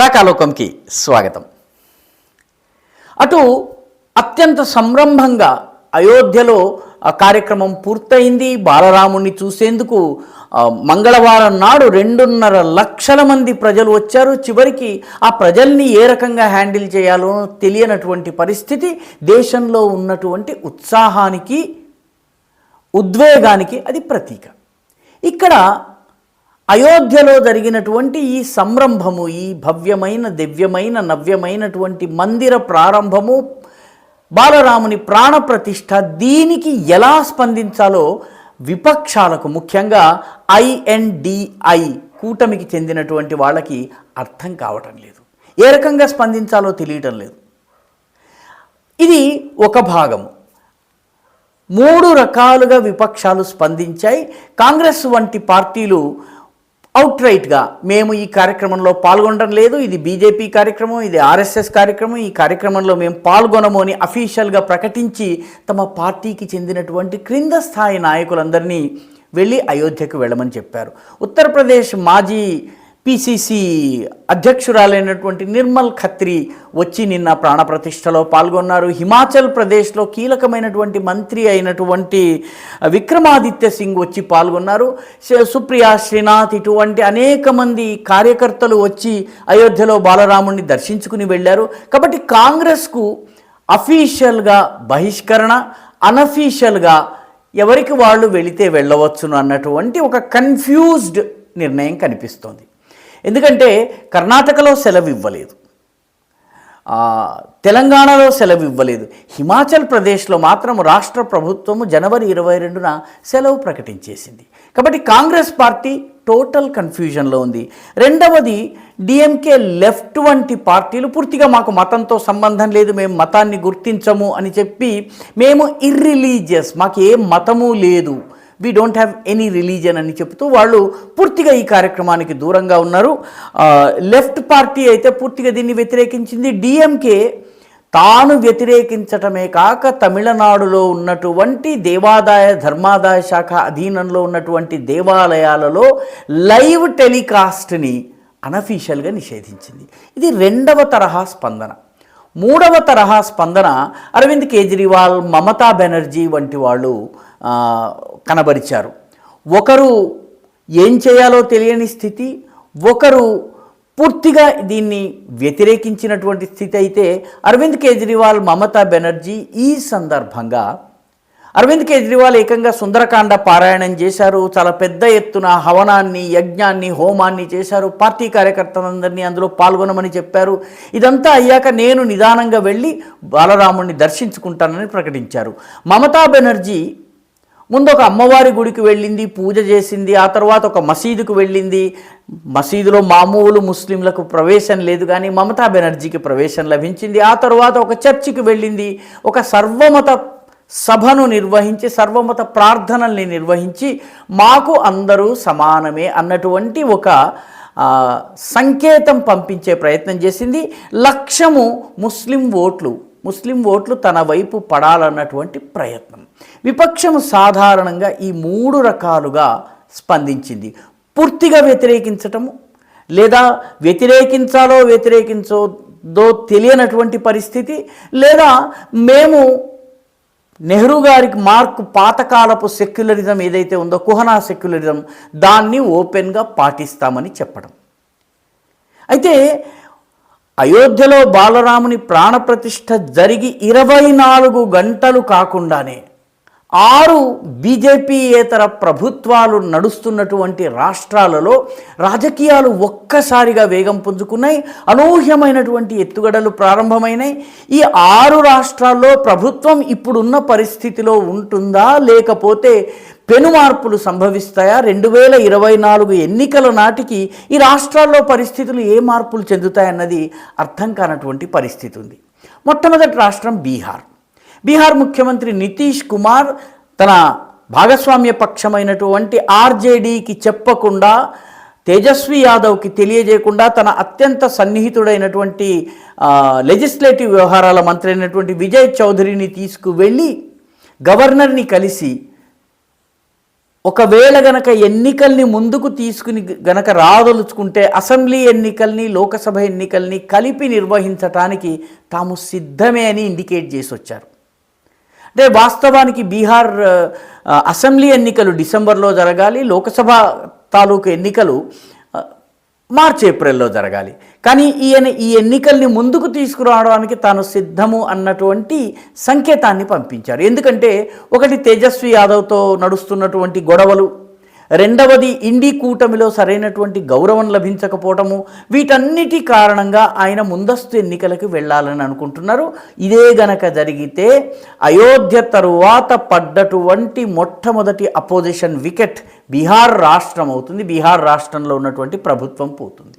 రాకాలోకంకి స్వాగతం. అటు అత్యంత సంరంభంగా అయోధ్యలో ఆ కార్యక్రమం పూర్తయింది. బాలరాముని చూసేందుకు మంగళవారం నాడు 2.5 లక్షల మంది ప్రజలు వచ్చారు. చివరికి ఆ ప్రజల్ని ఏ రకంగా హ్యాండిల్ చేయాలో తెలియనటువంటి పరిస్థితి. దేశంలో ఉన్నటువంటి ఉత్సాహానికి, ఉద్వేగానికి అది ప్రతీక. ఇక్కడ అయోధ్యలో జరిగినటువంటి ఈ సంరంభము, ఈ భవ్యమైన, దివ్యమైన, నవ్యమైనటువంటి మందిర ప్రారంభము, బాలరాముని ప్రాణప్రతిష్ఠ, దీనికి ఎలా స్పందించాలో విపక్షాలకు, ముఖ్యంగా INDI కూటమికి చెందినటువంటి వాళ్ళకి అర్థం కావటం లేదు. ఏ రకంగా స్పందించాలో తెలియటం లేదు. ఇది ఒక భాగము. 3 రకాలుగా విపక్షాలు స్పందించాయి. కాంగ్రెస్ వంటి పార్టీలు అవుట్రైట్గా మేము ఈ కార్యక్రమంలో పాల్గొనడం లేదు, ఇది బీజేపీ కార్యక్రమం, ఇది RSS కార్యక్రమం, ఈ కార్యక్రమంలో మేము పాల్గొనము అని అఫీషియల్గా ప్రకటించి తమ పార్టీకి చెందినటువంటి క్రింద స్థాయి నాయకులందరినీ వెళ్ళి అయోధ్యకు వెళ్ళమని చెప్పారు. ఉత్తరప్రదేశ్ మాజీ PCC అధ్యక్షురాలైనటువంటి నిర్మల్ ఖత్రి వచ్చి నిన్న ప్రాణప్రతిష్ఠలో పాల్గొన్నారు. హిమాచల్ ప్రదేశ్లో కీలకమైనటువంటి మంత్రి అయినటువంటి విక్రమాదిత్య సింగ్ వచ్చి పాల్గొన్నారు. సుప్రియా శ్రీనాథ్ ఇటువంటి అనేక మంది కార్యకర్తలు వచ్చి అయోధ్యలో బాలరాముడిని దర్శించుకుని వెళ్ళారు. కాబట్టి కాంగ్రెస్కు అఫీషియల్గా బహిష్కరణ, అనఫీషియల్గా ఎవరికి వాళ్ళు వెళితే వెళ్ళవచ్చును అన్నటువంటి ఒక కన్ఫ్యూజ్డ్ నిర్ణయం కనిపిస్తోంది. ఎందుకంటే కర్ణాటకలో సెలవు ఇవ్వలేదు, తెలంగాణలో సెలవు ఇవ్వలేదు, హిమాచల్ ప్రదేశ్లో మాత్రం రాష్ట్ర ప్రభుత్వము జనవరి 22న సెలవు ప్రకటించేసింది. కాబట్టి కాంగ్రెస్ పార్టీ టోటల్ కన్ఫ్యూజన్లో ఉంది. రెండవది, DMK లెఫ్ట్ వంటి పార్టీలు పూర్తిగా మాకు మతంతో సంబంధం లేదు, మేము మతాన్ని గుర్తించము అని చెప్పి, మేము ఇర్రిలీజియస్, మాకు ఏ మతము లేదు, we don't have any religion అని చెప్తూ వాళ్ళు పూర్తిగా ఈ కార్యక్రమానికి దూరంగా ఉన్నారు. లెఫ్ట్ పార్టీ అయితే పూర్తిగా దీన్ని వ్యతిరేకించింది. DMK తాను వ్యతిరేకించటమే కాక తమిళనాడులో ఉన్నటువంటి దేవాదాయ ధర్మాదాయ శాఖ అధీనంలో ఉన్నటువంటి దేవాలయాలలో లైవ్ టెలికాస్ట్ని అనఫీషియల్గా నిషేధించింది. ఇది 2వ తరహా స్పందన. 3వ తరహా స్పందన అరవింద్ కేజ్రీవాల్, మమతా బెనర్జీ వంటి వాళ్ళు కనబరిచారు. ఒకరు ఏం చేయాలో తెలియని స్థితి, ఒకరు పూర్తిగా దీన్ని వ్యతిరేకించినటువంటి స్థితి. అయితే అరవింద్ కేజ్రీవాల్, మమతా బెనర్జీ ఈ సందర్భంగా అరవింద్ కేజ్రీవాల్ ఏకంగా సుందరకాండ పారాయణం చేశారు. చాలా పెద్ద ఎత్తున హవనాన్ని, యజ్ఞాన్ని, హోమాన్ని చేశారు. పార్టీ కార్యకర్తలందరినీ అందులో పాల్గొనమని చెప్పారు. ఇదంతా అయ్యాక నేను నిదానంగా వెళ్ళి బాలరాముడిని దర్శించుకుంటానని ప్రకటించారు. మమతా బెనర్జీ ముందు ఒక అమ్మవారి గుడికి వెళ్ళింది, పూజ చేసింది. ఆ తర్వాత ఒక మసీదుకు వెళ్ళింది. మసీదులో మామూలు ముస్లింలకు ప్రవేశం లేదు, కానీ మమతా బెనర్జీకి ప్రవేశం లభించింది. ఆ తర్వాత ఒక చర్చికి వెళ్ళింది. ఒక సర్వమత సభను నిర్వహించి, సర్వమత ప్రార్థనల్ని నిర్వహించి, మాకు అందరూ సమానమే అన్నటువంటి ఒక సంకేతం పంపించే ప్రయత్నం చేసింది. లక్ష్యము ముస్లిం ఓట్లు తన వైపు పడాలన్నటువంటి ప్రయత్నం. విపక్షము సాధారణంగా ఈ 3 రకాలుగా స్పందించింది. పూర్తిగా వ్యతిరేకించటము, లేదా వ్యతిరేకించదో తెలియనటువంటి పరిస్థితి, లేదా మేము నెహ్రూ గారికి మార్కు పాతకాలపు సెక్యులరిజం ఏదైతే ఉందో, కుహనా సెక్యులరిజం, దాన్ని ఓపెన్గా పాటిస్తామని చెప్పడం. అయితే అయోధ్యలో బాలరాముని ప్రాణప్రతిష్ఠ జరిగి 24 గంటలు కాకుండానే 6 బీజేపీయేతర ప్రభుత్వాలు నడుస్తున్నటువంటి రాష్ట్రాలలో రాజకీయాలు ఒక్కసారిగా వేగం పుంజుకున్నాయి. అనూహ్యమైనటువంటి ఎత్తుగడలు ప్రారంభమైనాయి. ఈ 6 రాష్ట్రాల్లో ప్రభుత్వం ఇప్పుడున్న పరిస్థితిలో ఉంటుందా, లేకపోతే పెను మార్పులు సంభవిస్తాయా? 2024 ఎన్నికల నాటికి ఈ రాష్ట్రాల్లో పరిస్థితులు ఏ మార్పులు చెందుతాయన్నది అర్థం కానటువంటి పరిస్థితి ఉంది. మొట్టమొదటి రాష్ట్రం బీహార్ ముఖ్యమంత్రి నితీష్ కుమార్ తన భాగస్వామ్య పక్షమైనటువంటి RJDకి చెప్పకుండా, తేజస్వి యాదవ్కి తెలియజేయకుండా, తన అత్యంత సన్నిహితుడైనటువంటి లెజిస్లేటివ్ వ్యవహారాల మంత్రి అయినటువంటి విజయ్ చౌదరిని తీసుకువెళ్ళి గవర్నర్ని కలిసి ఒకవేళ గనక ఎన్నికల్ని ముందుకు తీసుకుని గనక రాదలుచుకుంటే అసెంబ్లీ ఎన్నికల్ని లోకసభ ఎన్నికల్ని కలిపి నిర్వహించటానికి తాము సిద్ధమే అని ఇండికేట్ చేసి వచ్చారు. అంటే వాస్తవానికి బీహార్ అసెంబ్లీ ఎన్నికలు డిసెంబర్లో జరగాలి, లోకసభ తాలూకు ఎన్నికలు మార్చి ఏప్రిల్లో జరగాలి. కానీ ఈ ఎన్నికల్ని ముందుకు తీసుకురావడానికి తాను సిద్ధము అన్నటువంటి సంకేతాన్ని పంపించారు. ఎందుకంటే ఒకటి తేజస్వి యాదవ్తో నడుస్తున్నటువంటి గొడవలు, రెండవది ఇండి కూటమిలో సరైనటువంటి గౌరవం లభించకపోవటము, వీటన్నిటి కారణంగా ఆయన ముందస్తు ఎన్నికలకు వెళ్ళాలని అనుకుంటున్నారు. ఇదే గనక జరిగితే అయోధ్య తరువాత పడ్డటువంటి మొట్టమొదటి అపోజిషన్ వికెట్ బీహార్ రాష్ట్రం అవుతుంది. బీహార్ రాష్ట్రంలో ఉన్నటువంటి ప్రభుత్వం పోతుంది.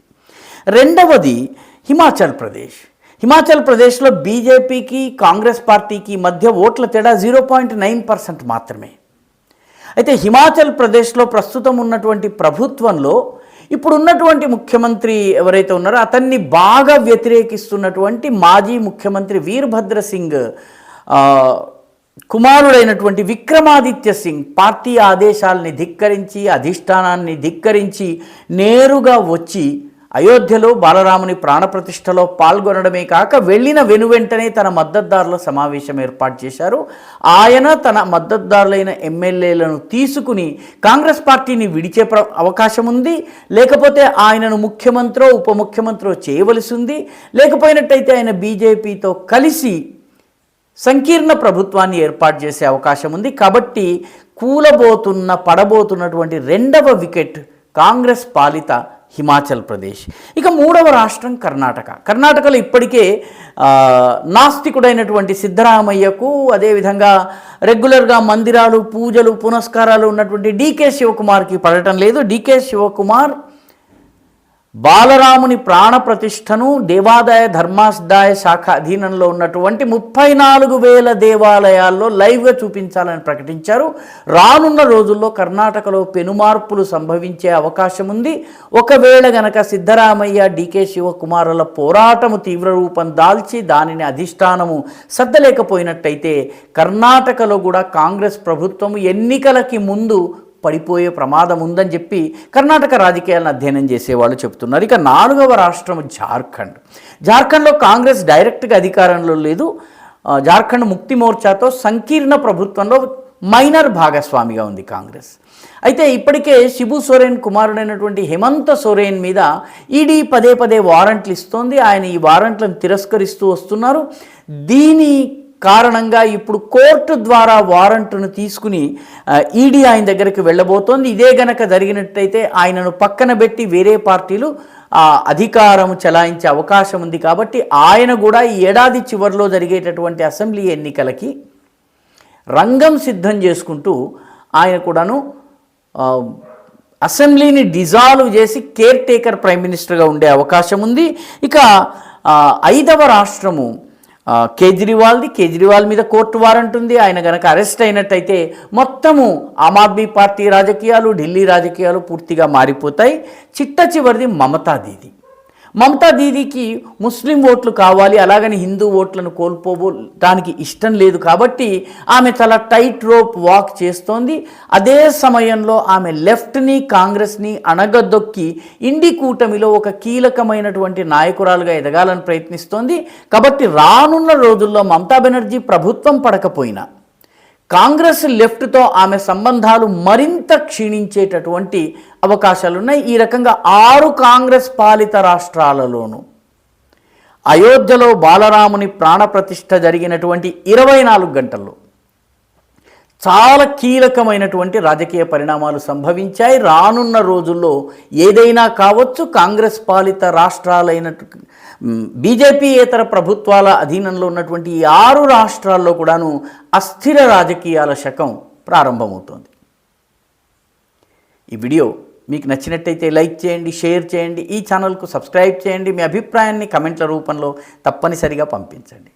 రెండవది హిమాచల్ ప్రదేశ్లో బీజేపీకి కాంగ్రెస్ పార్టీకి మధ్య ఓట్ల తేడా 0.9% మాత్రమే. అయితే హిమాచల్ ప్రదేశ్లో ప్రస్తుతం ఉన్నటువంటి ప్రభుత్వంలో ఇప్పుడున్నటువంటి ముఖ్యమంత్రి ఎవరైతే ఉన్నారో అతన్ని బాగా వ్యతిరేకిస్తున్నటువంటి మాజీ ముఖ్యమంత్రి వీర్భద్ర సింగ్ కుమారుడైనటువంటి విక్రమాదిత్య సింగ్ పార్టీ ఆదేశాలని ధిక్కరించి, అధిష్టానాన్ని ధిక్కరించి నేరుగా వచ్చి అయోధ్యలో బాలరాముని ప్రాణప్రతిష్టలో పాల్గొనడమే కాక వెళ్ళిన వెనువెంటనే తన మద్దతుదారుల సమావేశం ఏర్పాటు చేశారు. ఆయన తన మద్దతుదారులైన ఎమ్మెల్యేలను తీసుకుని కాంగ్రెస్ పార్టీని విడిచే అవకాశం ఉంది, లేకపోతే ఆయనను ముఖ్యమంత్రో ఉప ముఖ్యమంత్రో చేయవలసి ఉంది, లేకపోయినట్టయితే ఆయన బీజేపీతో కలిసి సంకీర్ణ ప్రభుత్వాన్ని ఏర్పాటు చేసే అవకాశం ఉంది. కాబట్టి పడబోతున్నటువంటి రెండవ వికెట్ కాంగ్రెస్ పాలిత హిమాచల్ ప్రదేశ్. ఇక మూడవ రాష్ట్రం కర్ణాటకలో ఇప్పటికే నాస్తికుడైనటువంటి సిద్ధరామయ్యకు, అదేవిధంగా రెగ్యులర్గా మందిరాలు, పూజలు, పునస్కారాలు ఉన్నటువంటి డీకే శివకుమార్కి పడటం లేదు. డీకే శివకుమార్ బాలరాముని ప్రాణప్రతిష్టను దేవాదాయ ధర్మాదాయ శాఖ అధీనంలో ఉన్నటువంటి 34,000 దేవాలయాల్లో లైవ్గా చూపించాలని ప్రకటించారు. రానున్న రోజుల్లో కర్ణాటకలో పెనుమార్పులు సంభవించే అవకాశం ఉంది. ఒకవేళ గనక సిద్ధరామయ్య, డీకే శివకుమారుల పోరాటము తీవ్ర రూపం దాల్చి దానిని అధిష్టానము సర్దలేకపోయినట్టయితే కర్ణాటకలో కూడా కాంగ్రెస్ ప్రభుత్వం ఎన్నికలకి ముందు పడిపోయే ప్రమాదం ఉందని చెప్పి కర్ణాటక రాజకీయాలను అధ్యయనం చేసేవాళ్ళు చెప్తున్నారు. ఇక నాలుగవ రాష్ట్రం జార్ఖండ్లో కాంగ్రెస్ డైరెక్ట్గా అధికారంలో లేదు. జార్ఖండ్ ముక్తి మోర్చాతో సంకీర్ణ ప్రభుత్వంలో మైనర్ భాగస్వామిగా ఉంది కాంగ్రెస్. అయితే ఇప్పటికే శిబు సోరెన్ కుమారుడైనటువంటి హేమంత సోరెన్ మీద ఈడీ పదే వారెంట్లు ఇస్తోంది. ఆయన ఈ వారెంట్లను తిరస్కరిస్తూ వస్తున్నారు. దీని కారణంగా ఇప్పుడు కోర్టు ద్వారా వారెంట్ను తీసుకుని ఈడీ ఆయన దగ్గరికి వెళ్ళబోతోంది. ఇదే గనక జరిగినట్టయితే ఆయనను పక్కన పెట్టి వేరే పార్టీలు అధికారం చెలాయించే అవకాశం ఉంది. కాబట్టి ఆయన కూడా ఈ ఏడాది చివరిలో జరిగేటటువంటి అసెంబ్లీ ఎన్నికలకి రంగం సిద్ధం చేసుకుంటూ ఆయన కూడాను అసెంబ్లీని డిజాల్వ్ చేసి కేర్ టేకర్ ప్రైమ్ మినిస్టర్గా ఉండే అవకాశం ఉంది. ఇక ఐదవ రాష్ట్రము కేజ్రీవాల్ మీద కోర్టు వారెంట్ ఉంది. ఆయన గనక అరెస్ట్ అయినట్టయితే మొత్తము ఆమ్ ఆద్మీ పార్టీ రాజకీయాలు, ఢిల్లీ రాజకీయాలు పూర్తిగా మారిపోతాయి. చిట్ట చివరిది మమతా దీదీకి ముస్లిం ఓట్లు కావాలి, అలాగని హిందూ ఓట్లను కోల్పోవడానికి ఇష్టం లేదు. కాబట్టి ఆమె చాలా టైట్ రోప్ వాక్ చేస్తోంది. అదే సమయంలో ఆమె లెఫ్ట్ని, కాంగ్రెస్ని అణగదొక్కి ఇండి కూటమిలో ఒక కీలకమైనటువంటి నాయకురాలుగా ఎదగాలని ప్రయత్నిస్తోంది. కాబట్టి రానున్న రోజుల్లో మమతా బెనర్జీ ప్రభుత్వం పడకపోయినా కాంగ్రెస్ లెఫ్ట్తో ఆమె సంబంధాలు మరింత క్షీణించేటటువంటి అవకాశాలున్నాయి. ఈ రకంగా 6 కాంగ్రెస్ పాలిత రాష్ట్రాలలోనూ అయోధ్యలో బాలరాముని ప్రాణప్రతిష్ఠ జరిగినటువంటి 24 గంటల్లో చాలా కీలకమైనటువంటి రాజకీయ పరిణామాలు సంభవించాయి. రానున్న రోజుల్లో ఏదైనా కావచ్చు. కాంగ్రెస్ పాలిత రాష్ట్రాలైన బీజేపీయేతర ప్రభుత్వాల అధీనంలో ఉన్నటువంటి ఈ 6 రాష్ట్రాల్లో కూడాను అస్థిర రాజకీయాల శకం ప్రారంభమవుతోంది. ఈ వీడియో మీకు నచ్చినట్టయితే లైక్ చేయండి, షేర్ చేయండి, ఈ ఛానల్కు సబ్స్క్రైబ్ చేయండి. మీ అభిప్రాయాన్ని కమెంట్ల రూపంలో తప్పనిసరిగా పంపించండి.